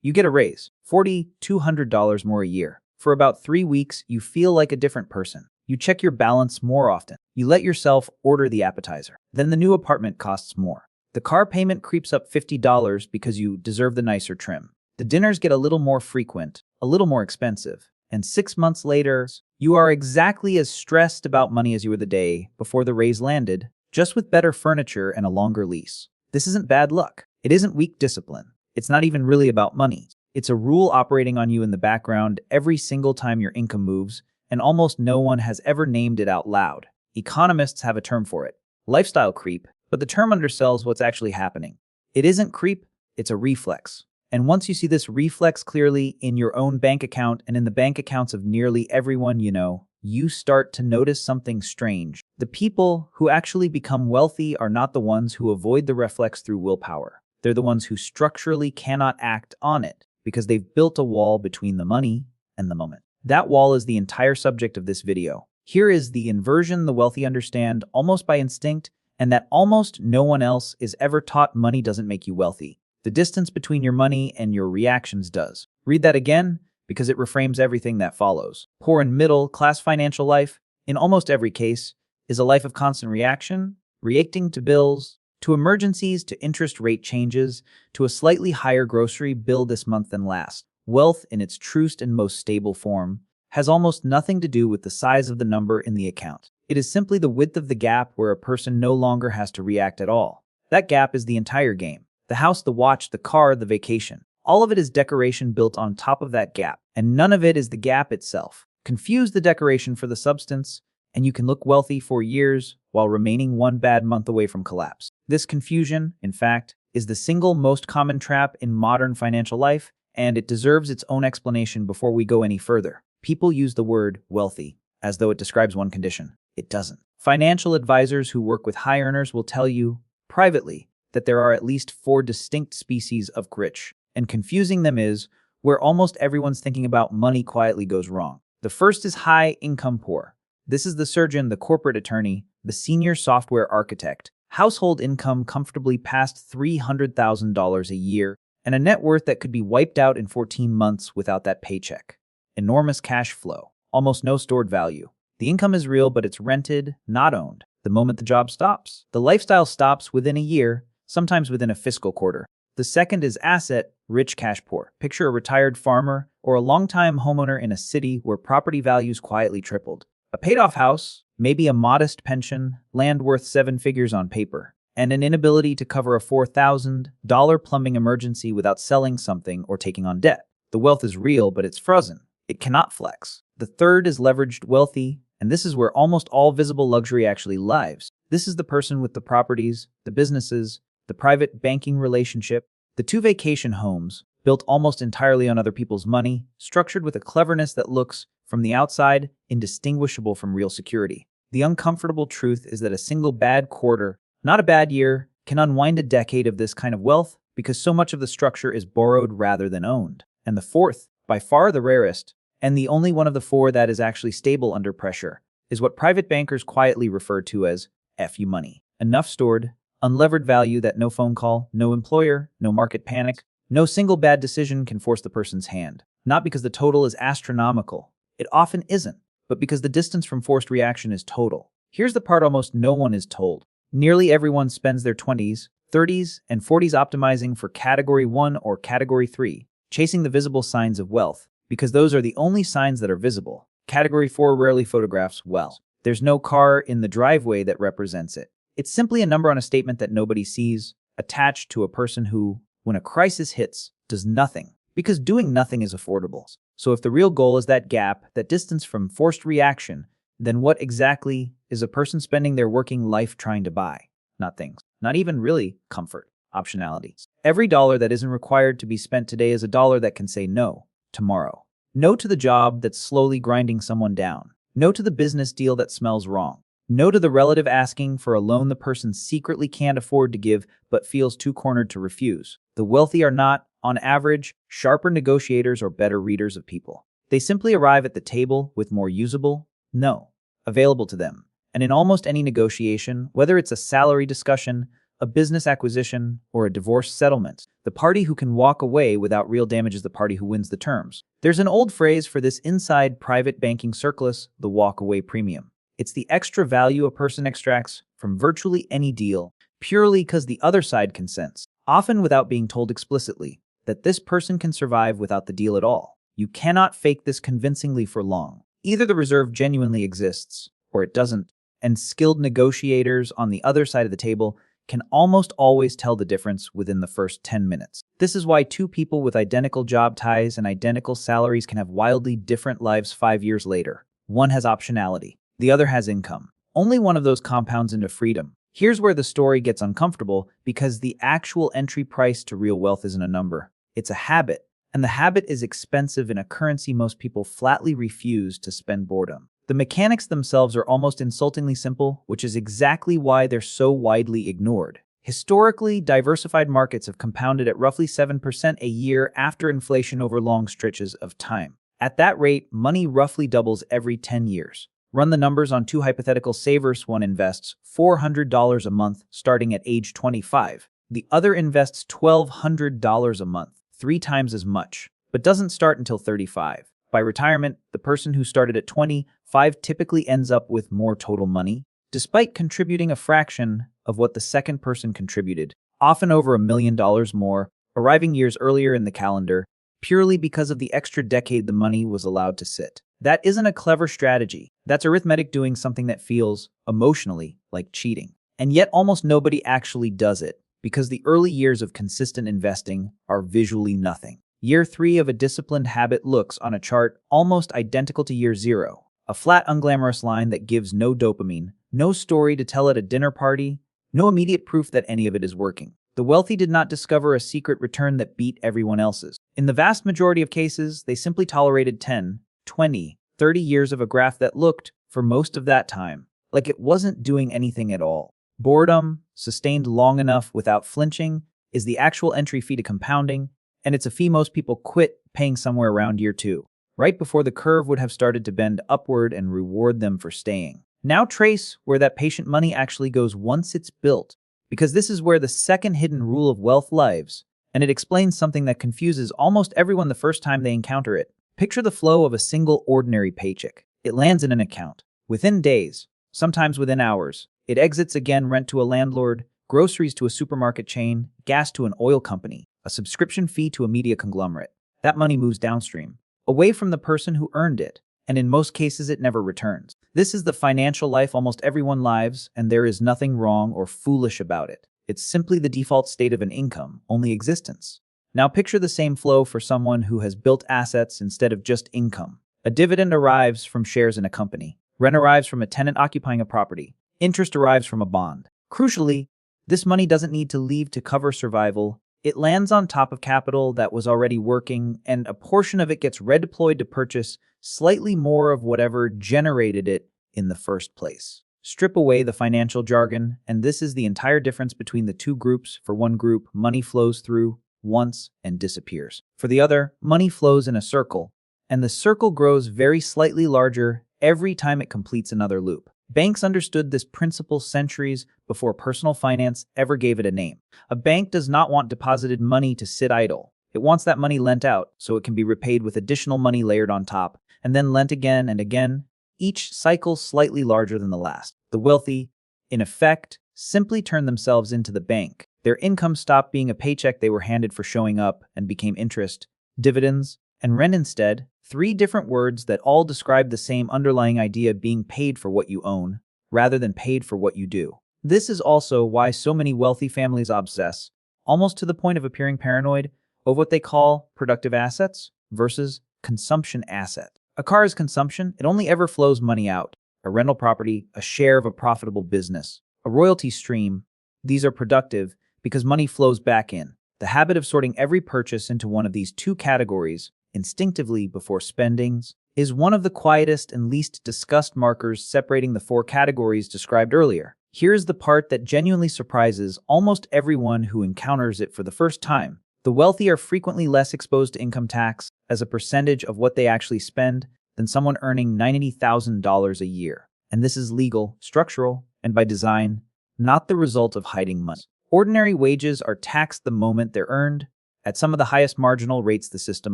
You get a raise, $4,200 more a year. For about 3 weeks, you feel like a different person. You check your balance more often. You let yourself order the appetizer. Then the new apartment costs more. The car payment creeps up $50 because you deserve the nicer trim. The dinners get a little more frequent, a little more expensive. And 6 months later, you are exactly as stressed about money as you were the day before the raise landed, just with better furniture and a longer lease. This isn't bad luck. It isn't weak discipline. It's not even really about money. It's a rule operating on you in the background every single time your income moves, and almost no one has ever named it out loud. Economists have a term for it, lifestyle creep, but the term undersells what's actually happening. It isn't creep, it's a reflex. And once you see this reflex clearly in your own bank account and in the bank accounts of nearly everyone you know, you start to notice something strange. The people who actually become wealthy are not the ones who avoid the reflex through willpower. They're the ones who structurally cannot act on it because they've built a wall between the money and the moment. That wall is the entire subject of this video. Here is the inversion the wealthy understand almost by instinct, and that almost no one else is ever taught. Money doesn't make you wealthy. The distance between your money and your reactions does. Read that again, because it reframes everything that follows. Poor and middle class financial life, in almost every case, is a life of constant reaction, reacting to bills, to emergencies, to interest rate changes, to a slightly higher grocery bill this month than last. Wealth, in its truest and most stable form, has almost nothing to do with the size of the number in the account. It is simply the width of the gap where a person no longer has to react at all. That gap is the entire game. The house, the watch, the car, the vacation. All of it is decoration built on top of that gap, and none of it is the gap itself. Confuse the decoration for the substance, and you can look wealthy for years while remaining one bad month away from collapse. This confusion, in fact, is the single most common trap in modern financial life, and it deserves its own explanation before we go any further. People use the word wealthy as though it describes one condition. It doesn't. Financial advisors who work with high earners will tell you, privately, that there are at least 4 distinct species of rich, and confusing them is where almost everyone's thinking about money quietly goes wrong. The first is high income poor. This is the surgeon, the corporate attorney, the senior software architect, household income comfortably past $300,000 a year, and a net worth that could be wiped out in 14 months without that paycheck. Enormous cash flow, almost no stored value. The income is real, but it's rented, not owned. The moment the job stops, the lifestyle stops within a year, sometimes within a fiscal quarter. The second is asset, rich cash poor. Picture a retired farmer or a longtime homeowner in a city where property values quietly tripled. A paid-off house, maybe a modest pension, land worth 7 figures on paper, and an inability to cover a $4,000 plumbing emergency without selling something or taking on debt. The wealth is real, but it's frozen. It cannot flex. The third is leveraged wealthy, and this is where almost all visible luxury actually lives. This is the person with the properties, the businesses, the private banking relationship, the 2 vacation homes, built almost entirely on other people's money, structured with a cleverness that looks, from the outside, indistinguishable from real security. The uncomfortable truth is that a single bad quarter, not a bad year, can unwind a decade of this kind of wealth because so much of the structure is borrowed rather than owned. And the fourth, by far the rarest, and the only one of the 4 that is actually stable under pressure, is what private bankers quietly refer to as FU money. Enough stored, unlevered value that no phone call, no employer, no market panic, no single bad decision can force the person's hand. Not because the total is astronomical. It often isn't, but because the distance from forced reaction is total. Here's the part almost no one is told. Nearly everyone spends their 20s, 30s, and 40s optimizing for Category 1 or Category 3, chasing the visible signs of wealth, because those are the only signs that are visible. Category 4 rarely photographs well. There's no car in the driveway that represents it. It's simply a number on a statement that nobody sees, attached to a person who, when a crisis hits, does nothing, because doing nothing is affordable. So if the real goal is that gap, that distance from forced reaction, then what exactly is a person spending their working life trying to buy? Not things. Not even really comfort. Optionality. Every dollar that isn't required to be spent today is a dollar that can say no tomorrow. No to the job that's slowly grinding someone down. No to the business deal that smells wrong. No to the relative asking for a loan the person secretly can't afford to give but feels too cornered to refuse. The wealthy are not, on average, sharper negotiators or better readers of people. They simply arrive at the table with more usable no available to them. And in almost any negotiation, whether it's a salary discussion, a business acquisition, or a divorce settlement. The party who can walk away without real damage is the party who wins the terms. There's an old phrase for this inside private banking circus: the walk-away premium. It's the extra value a person extracts from virtually any deal, purely because the other side consents, often without being told explicitly, that this person can survive without the deal at all. You cannot fake this convincingly for long. Either the reserve genuinely exists, or it doesn't, and skilled negotiators on the other side of the table can almost always tell the difference within the first 10 minutes. This is why two people with identical job ties and identical salaries can have wildly different lives 5 years later. One has optionality, the other has income. Only one of those compounds into freedom. Here's where the story gets uncomfortable, because the actual entry price to real wealth isn't a number. It's a habit, and the habit is expensive in a currency most people flatly refuse to spend: boredom. The mechanics themselves are almost insultingly simple, which is exactly why they're so widely ignored. Historically, diversified markets have compounded at roughly 7% a year after inflation over long stretches of time. At that rate, money roughly doubles every 10 years. Run the numbers on two hypothetical savers. One invests $400 a month starting at age 25. The other invests $1,200 a month, 3 times as much, but doesn't start until 35. By retirement, the person who started at 25 typically ends up with more total money, despite contributing a fraction of what the second person contributed, often over $1 million more, arriving years earlier in the calendar, purely because of the extra decade the money was allowed to sit. That isn't a clever strategy. That's arithmetic doing something that feels, emotionally, like cheating. And yet almost nobody actually does it, because the early years of consistent investing are visually nothing. Year 3 of a disciplined habit looks, on a chart, almost identical to year 0. A flat, unglamorous line that gives no dopamine, no story to tell at a dinner party, no immediate proof that any of it is working. The wealthy did not discover a secret return that beat everyone else's. In the vast majority of cases, they simply tolerated 10, 20, 30 years of a graph that looked, for most of that time, like it wasn't doing anything at all. Boredom, sustained long enough without flinching, is the actual entry fee to compounding, and it's a fee most people quit paying somewhere around year 2, right before the curve would have started to bend upward and reward them for staying. Now trace where that patient money actually goes once it's built, because this is where the second hidden rule of wealth lives, and it explains something that confuses almost everyone the first time they encounter it. Picture the flow of a single ordinary paycheck. It lands in an account. Within days, sometimes within hours, it exits again: rent to a landlord, groceries to a supermarket chain, gas to an oil company, a subscription fee to a media conglomerate. That money moves downstream, away from the person who earned it, and in most cases it never returns. This is the financial life almost everyone lives, and there is nothing wrong or foolish about it. It's simply the default state of an income-only existence. Now picture the same flow for someone who has built assets instead of just income. A dividend arrives from shares in a company. Rent arrives from a tenant occupying a property. Interest arrives from a bond. Crucially, this money doesn't need to leave to cover survival. It lands on top of capital that was already working, and a portion of it gets redeployed to purchase slightly more of whatever generated it in the first place. Strip away the financial jargon, and this is the entire difference between the two groups. For one group, money flows through once and disappears. For the other, money flows in a circle, and the circle grows very slightly larger every time it completes another loop. Banks understood this principle centuries before personal finance ever gave it a name. A bank does not want deposited money to sit idle. It wants that money lent out so it can be repaid with additional money layered on top, and then lent again and again, each cycle slightly larger than the last. The wealthy, in effect, simply turned themselves into the bank. Their income stopped being a paycheck they were handed for showing up and became interest, dividends, and rent instead. 3 different words that all describe the same underlying idea: being paid for what you own, rather than paid for what you do. This is also why so many wealthy families obsess, almost to the point of appearing paranoid, over what they call productive assets versus consumption assets. A car is consumption. It only ever flows money out. A rental property, a share of a profitable business, a royalty stream, these are productive because money flows back in. The habit of sorting every purchase into one of these 2 categories instinctively before spendings is one of the quietest and least discussed markers separating the 4 categories described earlier. Here's the part that genuinely surprises almost everyone who encounters it for the first time. The wealthy are frequently less exposed to income tax as a percentage of what they actually spend than someone earning $90,000 a year. And this is legal, structural, and by design, not the result of hiding money Ordinary wages are taxed the moment they're earned, at some of the highest marginal rates the system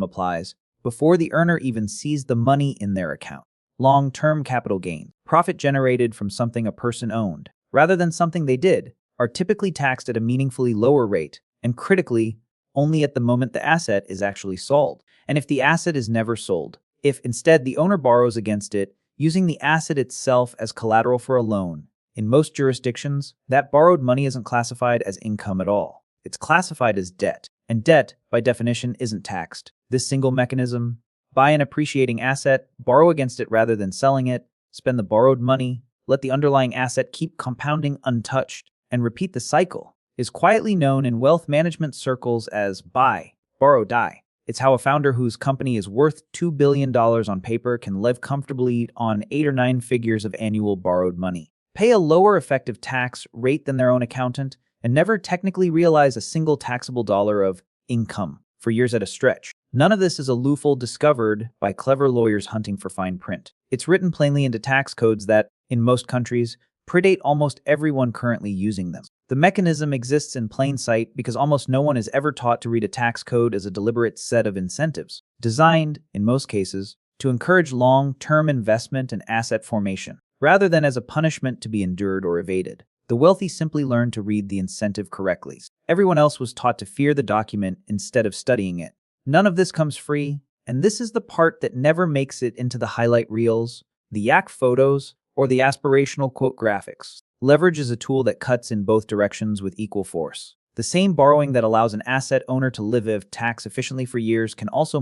applies, before the earner even sees the money in their account. Long-term capital gains, profit generated from something a person owned, rather than something they did, are typically taxed at a meaningfully lower rate, and critically, only at the moment the asset is actually sold. And if the asset is never sold, if instead the owner borrows against it, using the asset itself as collateral for a loan, in most jurisdictions, that borrowed money isn't classified as income at all. It's classified as debt, and debt, by definition, isn't taxed. This single mechanism: buy an appreciating asset, borrow against it rather than selling it, spend the borrowed money, let the underlying asset keep compounding untouched, and repeat the cycle, is quietly known in wealth management circles as buy, borrow, die. It's how a founder whose company is worth $2 billion on paper can live comfortably on 8 or 9 figures of annual borrowed money, pay a lower effective tax rate than their own accountant, and never technically realize a single taxable dollar of income for years at a stretch. None of this is a loophole discovered by clever lawyers hunting for fine print. It's written plainly into tax codes that, in most countries, predate almost everyone currently using them. The mechanism exists in plain sight because almost no one is ever taught to read a tax code as a deliberate set of incentives, designed, in most cases, to encourage long-term investment and asset formation, rather than as a punishment to be endured or evaded. The wealthy simply learn to read the incentive correctly. Everyone else was taught to fear the document instead of studying it. None of this comes free, and this is the part that never makes it into the highlight reels, the yak photos, or the aspirational quote graphics. Leverage is a tool that cuts in both directions with equal force. The same borrowing that allows an asset owner to live tax efficiently for years can also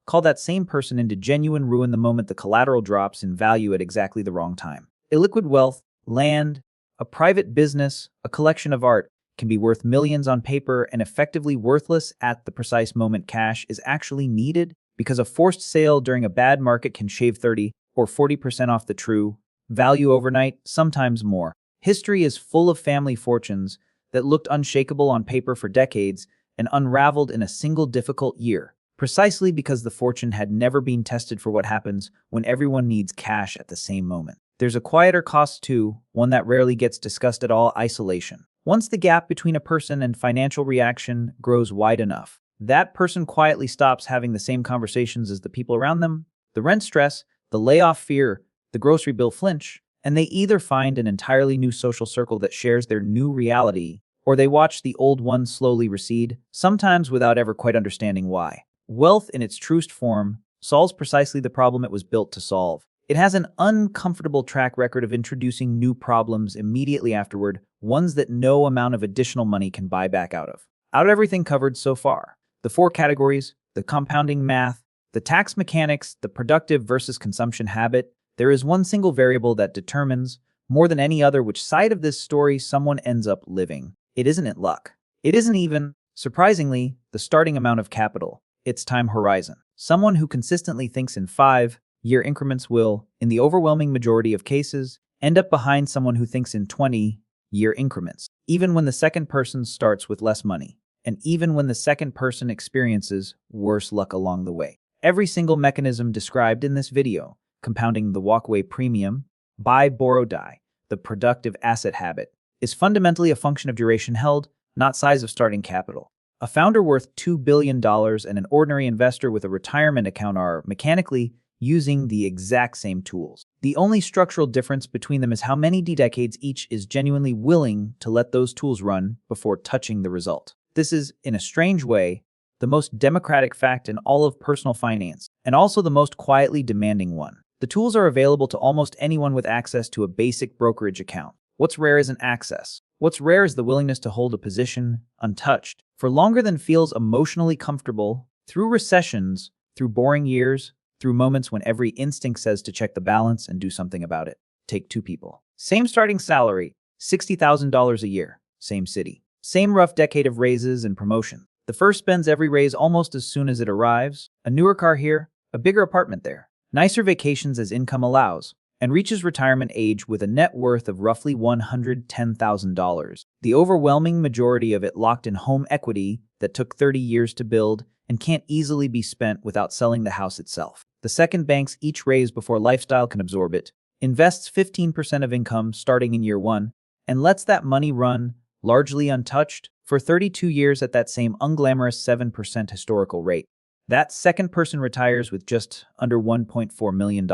call that same person into genuine ruin the moment the collateral drops in value at exactly the wrong time. Illiquid wealth, land, a private business, a collection of art, can be worth millions on paper and effectively worthless at the precise moment cash is actually needed, because a forced sale during a bad market can shave 30 or 40% off the true value overnight, sometimes more. History is full of family fortunes that looked unshakable on paper for decades and unraveled in a single difficult year, precisely because the fortune had never been tested for what happens when everyone needs cash at the same moment. There's a quieter cost too, one that rarely gets discussed at all: isolation. Once the gap between a person and financial reaction grows wide enough, that person quietly stops having the same conversations as the people around them. The rent stress, the layoff fear, the grocery bill flinch, and they either find an entirely new social circle that shares their new reality, or they watch the old one slowly recede, sometimes without ever quite understanding why. Wealth, in its truest form, solves precisely the problem it was built to solve. It has an uncomfortable track record of introducing new problems immediately afterward, ones that no amount of additional money can buy back out of. Out of everything covered so far, the 4 categories, the compounding math, the tax mechanics, the productive versus consumption habit, there is one single variable that determines, more than any other, which side of this story someone ends up living. It isn't luck. It isn't even, surprisingly, the starting amount of capital. It's time horizon. Someone who consistently thinks in 5-year increments will, in the overwhelming majority of cases, end up behind someone who thinks in 20-year increments, even when the second person starts with less money, and even when the second person experiences worse luck along the way. Every single mechanism described in this video, compounding the walkaway premium, buy, borrow, die, the productive asset habit, is fundamentally a function of duration held, not size of starting capital. A founder worth $2 billion and an ordinary investor with a retirement account are mechanically using the exact same tools. The only structural difference between them is how many decades each is genuinely willing to let those tools run before touching the result. This is, in a strange way, the most democratic fact in all of personal finance, and also the most quietly demanding one. The tools are available to almost anyone with access to a basic brokerage account. What's rare isn't access. What's rare is the willingness to hold a position untouched for longer than feels emotionally comfortable, through recessions, through boring years, through moments when every instinct says to check the balance and do something about it. Take 2 people. Same starting salary, $60,000 a year. Same city. Same rough decade of raises and promotion. The first spends every raise almost as soon as it arrives. A newer car here, a bigger apartment there. Nicer vacations as income allows, and reaches retirement age with a net worth of roughly $110,000. The overwhelming majority of it locked in home equity that took 30 years to build and can't easily be spent without selling the house itself. The second banks each raise before lifestyle can absorb it, invests 15% of income starting in year 1, and lets that money run largely untouched, for 32 years at that same unglamorous 7% historical rate. That second person retires with just under $1.4 million.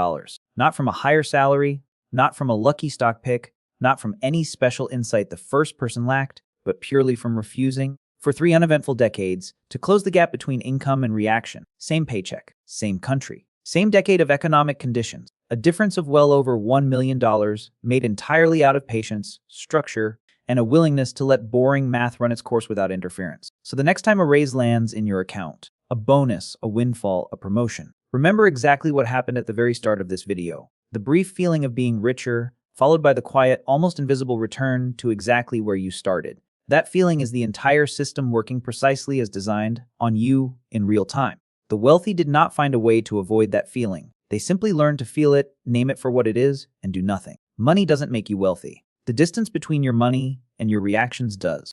Not from a higher salary, not from a lucky stock pick, not from any special insight the first person lacked, but purely from refusing, for 3 uneventful decades, to close the gap between income and reaction. Same paycheck, same country, same decade of economic conditions. A difference of well over $1 million made entirely out of patience, structure, and a willingness to let boring math run its course without interference. So the next time a raise lands in your account, a bonus, a windfall, a promotion, remember exactly what happened at the very start of this video. The brief feeling of being richer, followed by the quiet, almost invisible return to exactly where you started. That feeling is the entire system working precisely as designed on you in real time. The wealthy did not find a way to avoid that feeling. They simply learned to feel it, name it for what it is, and do nothing. Money doesn't make you wealthy. The distance between your money and your reactions does.